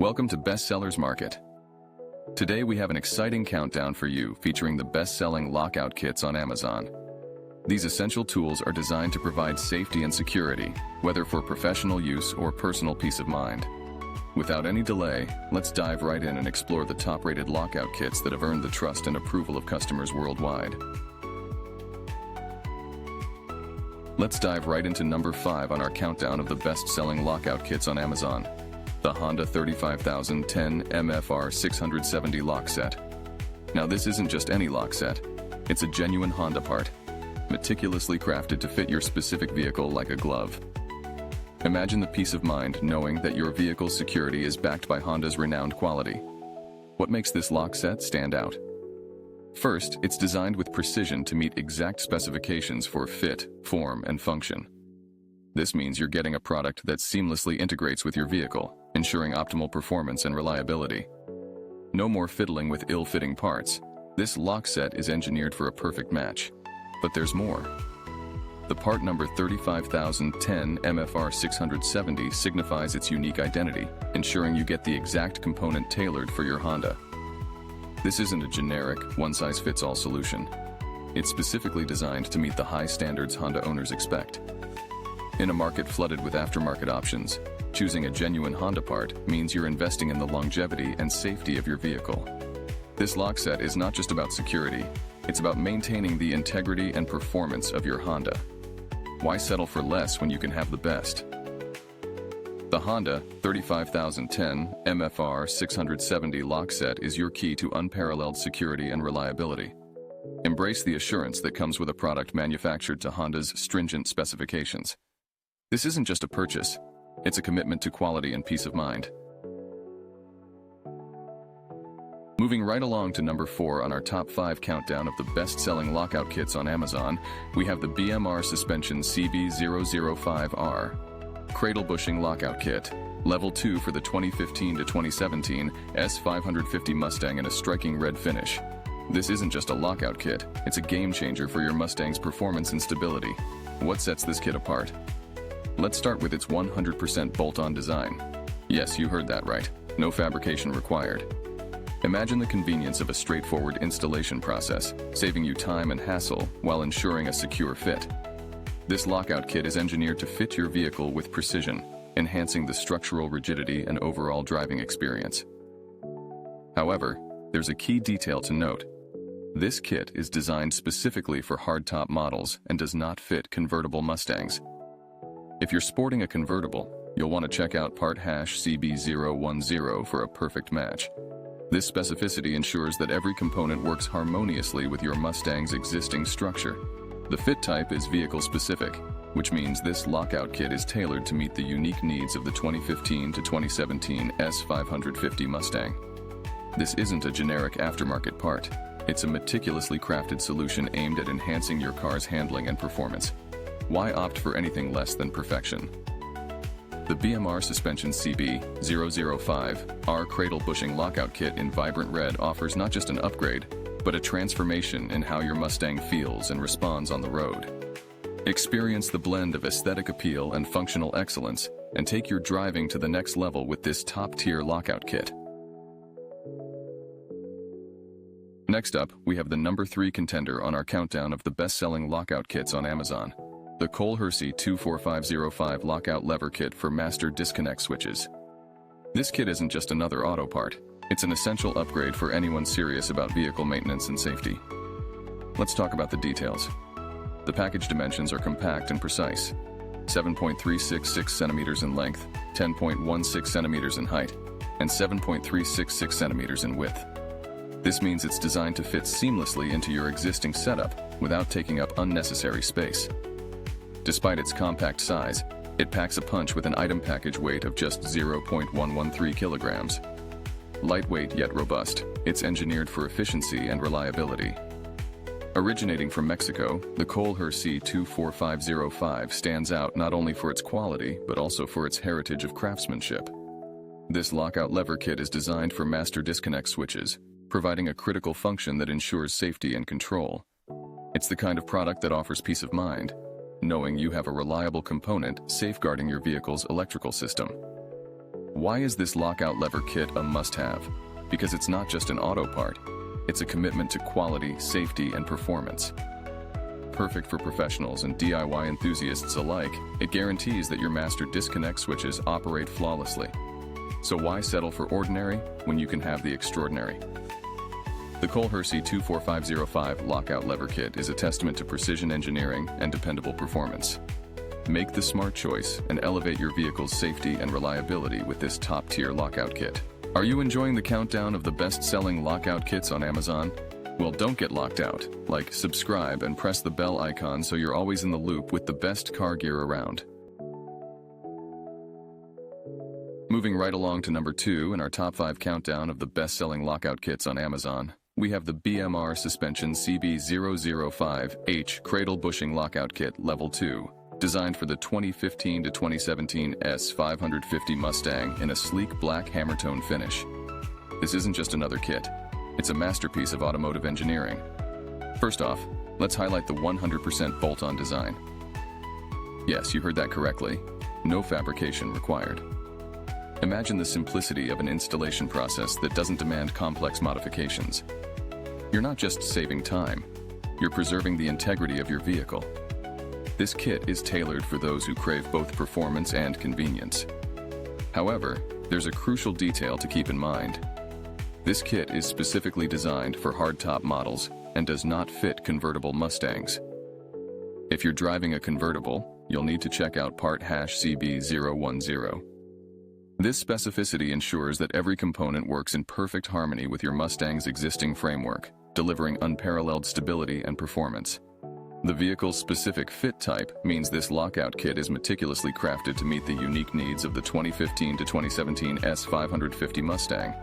Welcome to Bestsellers Market. Today we have an exciting countdown for you featuring the best-selling lockout kits on Amazon. These essential tools are designed to provide safety and security, whether for professional use or personal peace of mind. Without any delay, let's dive right in and explore the top-rated lockout kits that have earned the trust and approval of customers worldwide. Let's dive right into number 5 on our countdown of the best-selling lockout kits on Amazon. The Honda 35010 MFR 670 lock set. Now this isn't just any lock set, it's a genuine Honda part, meticulously crafted to fit your specific vehicle like a glove. Imagine the peace of mind knowing that your vehicle's security is backed by Honda's renowned quality. What makes this lock set stand out? First, it's designed with precision to meet exact specifications for fit, form, and function. This means you're getting a product that seamlessly integrates with your vehicle, ensuring optimal performance and reliability. No more fiddling with ill-fitting parts. This lock set is engineered for a perfect match. But there's more. The part number 35010 MFR 670 signifies its unique identity, ensuring you get the exact component tailored for your Honda. This isn't a generic, one-size-fits-all solution. It's specifically designed to meet the high standards Honda owners expect. In a market flooded with aftermarket options, choosing a genuine Honda part means you're investing in the longevity and safety of your vehicle. This lock set is not just about security, it's about maintaining the integrity and performance of your Honda. Why settle for less when you can have the best? The Honda 35010 MFR 670 lock set is your key to unparalleled security and reliability. Embrace the assurance that comes with a product manufactured to Honda's stringent specifications. This isn't just a purchase, it's a commitment to quality and peace of mind. Moving right along to number 4 on our top 5 countdown of the best-selling lockout kits on Amazon, we have the BMR Suspension CB005H Cradle Bushing Lockout Kit, Level 2 for the 2015 to 2017 S550 Mustang in a striking red finish. This isn't just a lockout kit, it's a game-changer for your Mustang's performance and stability. What sets this kit apart? Let's start with its 100% bolt-on design. Yes, you heard that right. No fabrication required. Imagine the convenience of a straightforward installation process, saving you time and hassle while ensuring a secure fit. This lockout kit is engineered to fit your vehicle with precision, enhancing the structural rigidity and overall driving experience. However, there's a key detail to note. This kit is designed specifically for hardtop models and does not fit convertible Mustangs. If you're sporting a convertible, you'll want to check out part CB010 for a perfect match. This specificity ensures that every component works harmoniously with your Mustang's existing structure. The fit type is vehicle-specific, which means this lockout kit is tailored to meet the unique needs of the 2015 to 2017 S550 Mustang. This isn't a generic aftermarket part. It's a meticulously crafted solution aimed at enhancing your car's handling and performance. Why opt for anything less than perfection? The BMR Suspension CB005H Cradle Bushing Lockout Kit in vibrant red offers not just an upgrade, but a transformation in how your Mustang feels and responds on the road. Experience the blend of aesthetic appeal and functional excellence, and take your driving to the next level with this top-tier lockout kit. Next up, we have the number 3 contender on our countdown of the best-selling lockout kits on Amazon. The Hersee 24505 Lockout Lever Kit for Master Disconnect Switches. This kit isn't just another auto part, it's an essential upgrade for anyone serious about vehicle maintenance and safety. Let's talk about the details. The package dimensions are compact and precise. 7.366 centimeters in length, 10.16 centimeters in height, and 7.366 centimeters in width. This means it's designed to fit seamlessly into your existing setup without taking up unnecessary space. Despite its compact size, it packs a punch with an item package weight of just 0.113 kilograms. Lightweight yet robust, it's engineered for efficiency and reliability. Originating from Mexico, the Hersee 24505 stands out not only for its quality, but also for its heritage of craftsmanship. This lockout lever kit is designed for master disconnect switches, providing a critical function that ensures safety and control. It's the kind of product that offers peace of mind, knowing you have a reliable component safeguarding your vehicle's electrical system. Why is this lockout lever kit a must-have? Because it's not just an auto part, it's a commitment to quality, safety, and performance. Perfect for professionals and DIY enthusiasts alike, it guarantees that your master disconnect switches operate flawlessly. So why settle for ordinary when you can have the extraordinary? The Hersee 24505 Lockout Lever Kit is a testament to precision engineering and dependable performance. Make the smart choice and elevate your vehicle's safety and reliability with this top-tier lockout kit. Are you enjoying the countdown of the best-selling lockout kits on Amazon? Well, don't get locked out. Like, subscribe, and press the bell icon so you're always in the loop with the best car gear around. Moving right along to number 2 in our top 5 countdown of the best-selling lockout kits on Amazon, we have the BMR Suspension CB005H Cradle Bushing Lockout Kit Level 2, designed for the 2015 to 2017 S550 Mustang in a sleek black Hammertone finish. This isn't just another kit. It's a masterpiece of automotive engineering. First off, let's highlight the 100% bolt-on design. Yes, you heard that correctly. No fabrication required. Imagine the simplicity of an installation process that doesn't demand complex modifications. You're not just saving time, you're preserving the integrity of your vehicle. This kit is tailored for those who crave both performance and convenience. However, there's a crucial detail to keep in mind. This kit is specifically designed for hardtop models and does not fit convertible Mustangs. If you're driving a convertible, you'll need to check out part CB010. This specificity ensures that every component works in perfect harmony with your Mustang's existing framework, delivering unparalleled stability and performance. The vehicle's specific fit type means this lockout kit is meticulously crafted to meet the unique needs of the 2015 to 2017 S550 Mustang.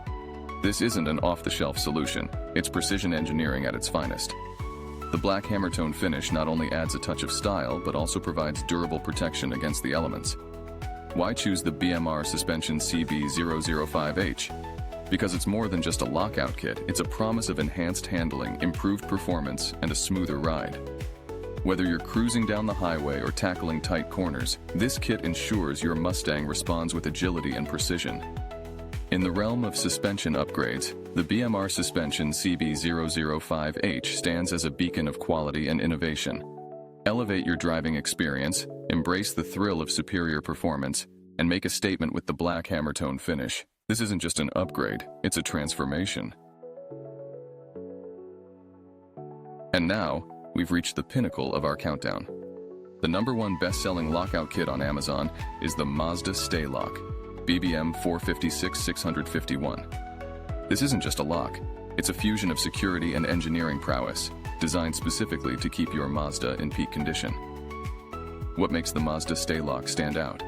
This isn't an off-the-shelf solution, it's precision engineering at its finest. The Black Hammertone finish not only adds a touch of style, but also provides durable protection against the elements. Why choose the BMR Suspension CB005H? Because it's more than just a lockout kit, it's a promise of enhanced handling, improved performance, and a smoother ride. Whether you're cruising down the highway or tackling tight corners, this kit ensures your Mustang responds with agility and precision. In the realm of suspension upgrades, the BMR Suspension CB005H stands as a beacon of quality and innovation. Elevate your driving experience, embrace the thrill of superior performance, and make a statement with the Black Hammertone finish. This isn't just an upgrade, it's a transformation. And now, we've reached the pinnacle of our countdown. The #1 best-selling lockout kit on Amazon is the Mazda Stay Lock BBM4-56-651. This isn't just a lock, it's a fusion of security and engineering prowess, designed specifically to keep your Mazda in peak condition. What makes the Mazda Stay Lock stand out?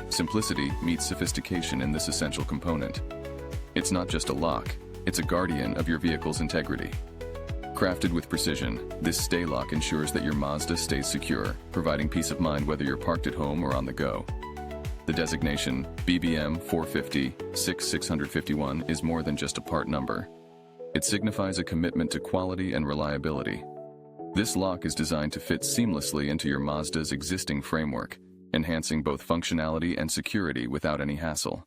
Simplicity meets sophistication in this essential component. It's not just a lock, it's a guardian of your vehicle's integrity. Crafted with precision, this Stay Lock ensures that your Mazda stays secure, providing peace of mind whether you're parked at home or on the go. The designation BBM4-56-651 is more than just a part number. It signifies a commitment to quality and reliability. This lock is designed to fit seamlessly into your Mazda's existing framework, enhancing both functionality and security without any hassle.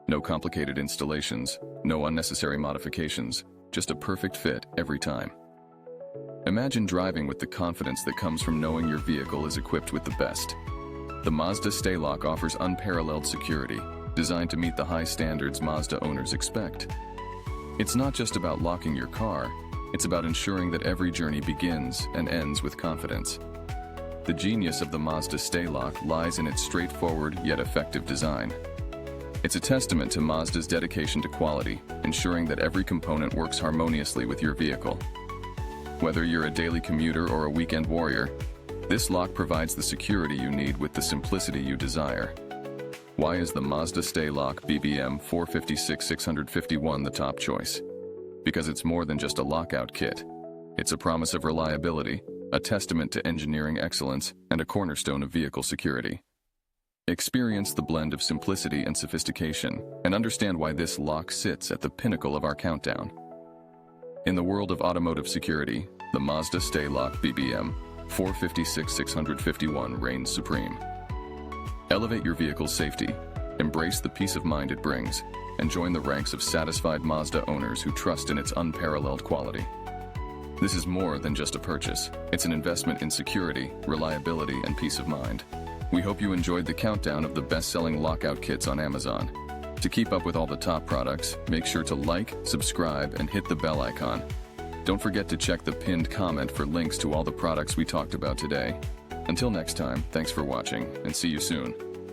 No complicated installations, no unnecessary modifications, just a perfect fit every time. Imagine driving with the confidence that comes from knowing your vehicle is equipped with the best. The Mazda Stay Lock offers unparalleled security, designed to meet the high standards Mazda owners expect. It's not just about locking your car, it's about ensuring that every journey begins and ends with confidence. The genius of the Mazda Stay Lock lies in its straightforward yet effective design. It's a testament to Mazda's dedication to quality, ensuring that every component works harmoniously with your vehicle. Whether you're a daily commuter or a weekend warrior, this lock provides the security you need with the simplicity you desire. Why is the Mazda Stay Lock BBM4-56-651 the top choice? Because it's more than just a lockout kit. It's a promise of reliability, a testament to engineering excellence, and a cornerstone of vehicle security. Experience the blend of simplicity and sophistication, and understand why this lock sits at the pinnacle of our countdown. In the world of automotive security, the Mazda Stay Lock BBM4-56-651 reigns supreme. Elevate your vehicle's safety, Embrace the peace of mind it brings, and join the ranks of satisfied Mazda owners who trust in its unparalleled quality. This is more than just a purchase. It's an investment in security, reliability, and peace of mind. We hope you enjoyed the countdown of the best-selling lockout kits on Amazon. To keep up with all the top products, make sure to like, subscribe, and hit the bell icon. Don't forget to check the pinned comment for links to all the products we talked about today. Until next time, thanks for watching, and see you soon.